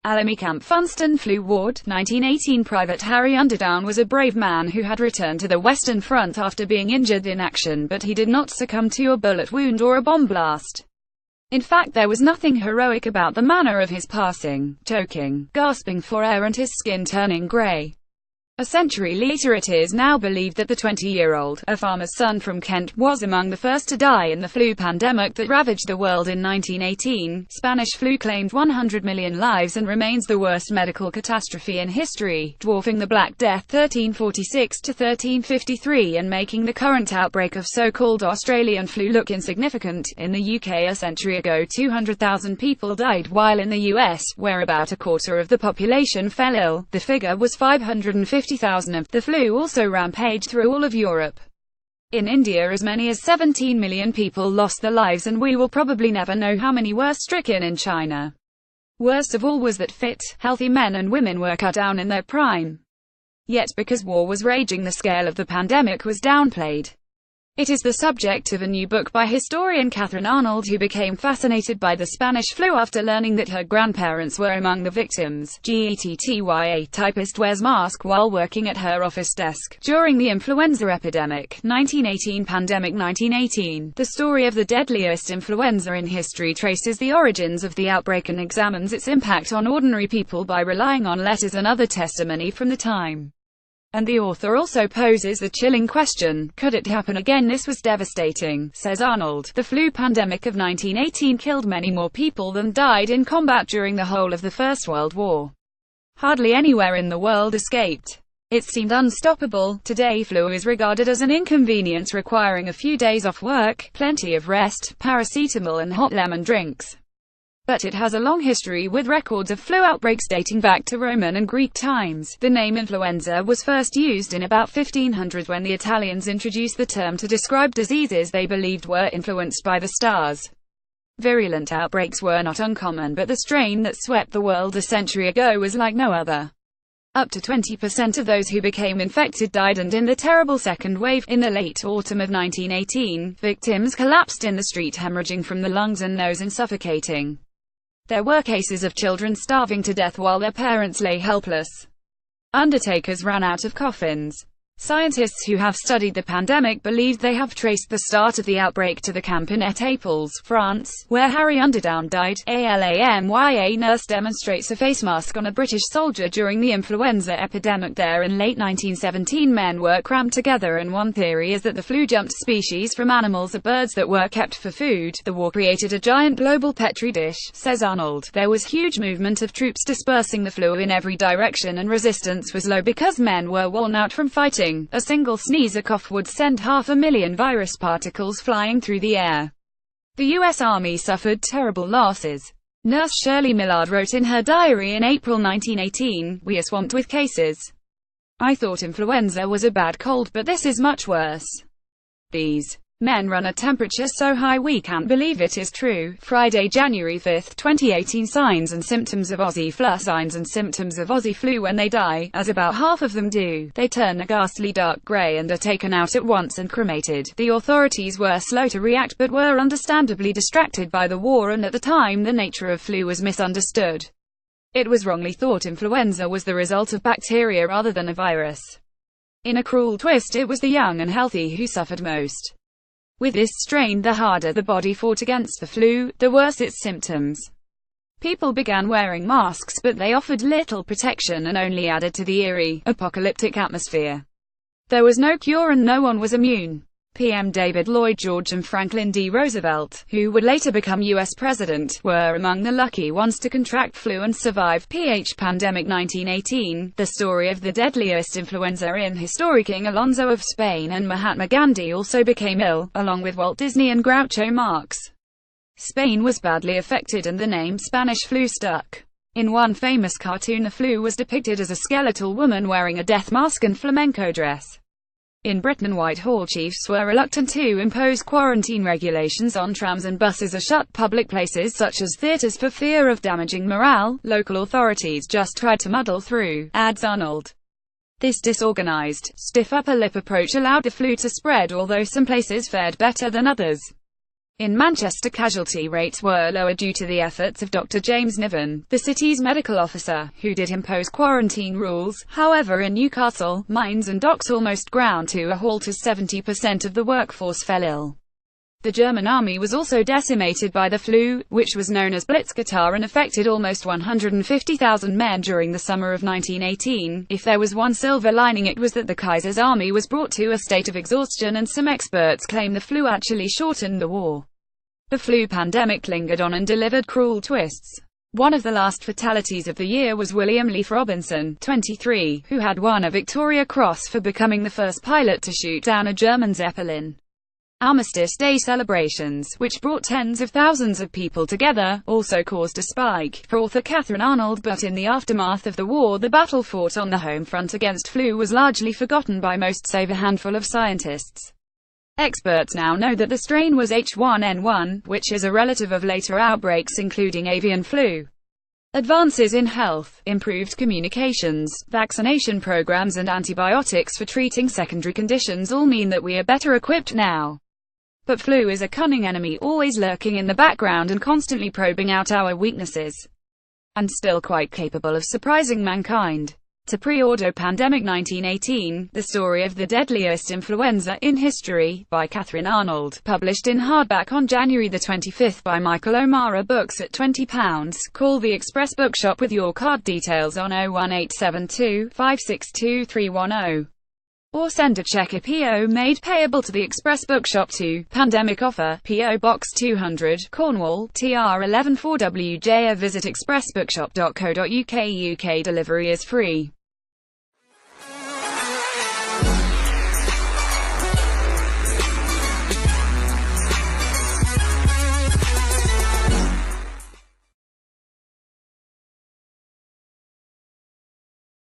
Alamy Camp Funston Flu Ward, 1918. Private Harry Underdown was a brave man who had returned to the Western Front after being injured in action, but he did not succumb to a bullet wound or a bomb blast. In fact, there was nothing heroic about the manner of his passing, choking, gasping for air and his skin turning grey. A century later it is now believed that the 20-year-old, a farmer's son from Kent, was among the first to die in the flu pandemic that ravaged the world in 1918. Spanish flu claimed 100 million lives and remains the worst medical catastrophe in history, dwarfing the Black Death 1346 to 1353 and making the current outbreak of so-called Australian flu look insignificant. In the UK a century ago 200,000 people died, while in the US, where about a quarter of the population fell ill, the figure was 550,000. The flu also rampaged through all of Europe. In India as many as 17 million people lost their lives, and we will probably never know how many were stricken in China. Worst of all was that fit, healthy men and women were cut down in their prime. Yet because war was raging, the scale of the pandemic was downplayed. It is the subject of a new book by historian Catherine Arnold, who became fascinated by the Spanish flu after learning that her grandparents were among the victims. GETTYA typist wears mask while working at her office desk during the influenza epidemic. 1918 pandemic. 1918, the story of the deadliest influenza in history, traces the origins of the outbreak and examines its impact on ordinary people by relying on letters and other testimony from the time. And the author also poses the chilling question, could it happen again? This was devastating, says Arnold. The flu pandemic of 1918 killed many more people than died in combat during the whole of the First World War. Hardly anywhere in the world escaped. It seemed unstoppable. Today flu is regarded as an inconvenience requiring a few days off work, plenty of rest, paracetamol and hot lemon drinks. But it has a long history, with records of flu outbreaks dating back to Roman and Greek times. The name influenza was first used in about 1500 when the Italians introduced the term to describe diseases they believed were influenced by the stars. Virulent outbreaks were not uncommon, but the strain that swept the world a century ago was like no other. Up to 20% of those who became infected died, and in the terrible second wave, in the late autumn of 1918, victims collapsed in the street, hemorrhaging from the lungs and nose and suffocating. There were cases of children starving to death while their parents lay helpless. Undertakers ran out of coffins. Scientists who have studied the pandemic believe they have traced the start of the outbreak to the camp in Étaples, France, where Harry Underdown died. A LAMYA nurse demonstrates a face mask on a British soldier during the influenza epidemic there in late 1917. Men were crammed together, and one theory is that the flu jumped species from animals or birds that were kept for food. The war created a giant global petri dish, says Arnold. There was huge movement of troops dispersing the flu in every direction, and resistance was low because men were worn out from fighting. A single sneeze or cough would send 500,000 virus particles flying through the air. The U.S. Army suffered terrible losses. Nurse Shirley Millard wrote in her diary in April 1918, "We are swamped with cases. I thought influenza was a bad cold, but this is much worse. These men run a temperature so high we can't believe it is true." Friday, January 5, 2018. Signs and symptoms of Aussie flu. Signs and symptoms of Aussie flu: when they die, as about half of them do, they turn a ghastly dark grey and are taken out at once and cremated. The authorities were slow to react, but were understandably distracted by the war, and at the time the nature of flu was misunderstood. It was wrongly thought influenza was the result of bacteria rather than a virus. In a cruel twist, it was the young and healthy who suffered most. With this strain, the harder the body fought against the flu, the worse its symptoms. People began wearing masks, but they offered little protection and only added to the eerie, apocalyptic atmosphere. There was no cure and no one was immune. PM David Lloyd George and Franklin D. Roosevelt, who would later become U.S. president, were among the lucky ones to contract flu and survive. Pandemic. 1918, the story of the deadliest influenza in history. King Alonso of Spain and Mahatma Gandhi also became ill, along with Walt Disney and Groucho Marx. Spain was badly affected and the name Spanish flu stuck. In one famous cartoon, the flu was depicted as a skeletal woman wearing a death mask and flamenco dress. In Britain, Whitehall chiefs were reluctant to impose quarantine regulations on trams and buses or shut public places such as theatres for fear of damaging morale. Local authorities just tried to muddle through, adds Arnold. This disorganized, stiff upper lip approach allowed the flu to spread, although some places fared better than others. In Manchester, casualty rates were lower due to the efforts of Dr. James Niven, the city's medical officer, who did impose quarantine rules. However, in Newcastle, mines and docks almost ground to a halt as 70% of the workforce fell ill. The German army was also decimated by the flu, which was known as Blitzgewitter and affected almost 150,000 men during the summer of 1918. If there was one silver lining, it was that the Kaiser's army was brought to a state of exhaustion, and some experts claim the flu actually shortened the war. The flu pandemic lingered on and delivered cruel twists. One of the last fatalities of the year was William Leaf Robinson, 23, who had won a Victoria Cross for becoming the first pilot to shoot down a German Zeppelin. Armistice Day celebrations, which brought tens of thousands of people together, also caused a spike for author Catherine Arnold, but in the aftermath of the war, the battle fought on the home front against flu was largely forgotten by most, save a handful of scientists. Experts now know that the strain was H1N1, which is a relative of later outbreaks including avian flu. Advances in health, improved communications, vaccination programs and antibiotics for treating secondary conditions all mean that we are better equipped now. But flu is a cunning enemy, always lurking in the background and constantly probing out our weaknesses. And still quite capable of surprising mankind. To pre-order Pandemic 1918, The Story of the Deadliest Influenza in History, by Catherine Arnold, published in hardback on January 25 by Michael O'Mara Books at £20. Call the Express Bookshop with your card details on 01872 562 310. Or send a check or PO made payable to the Express Bookshop to Pandemic Offer, P.O. Box 200, Cornwall, TR 114WJ, or visit expressbookshop.co.uk. UK delivery is free.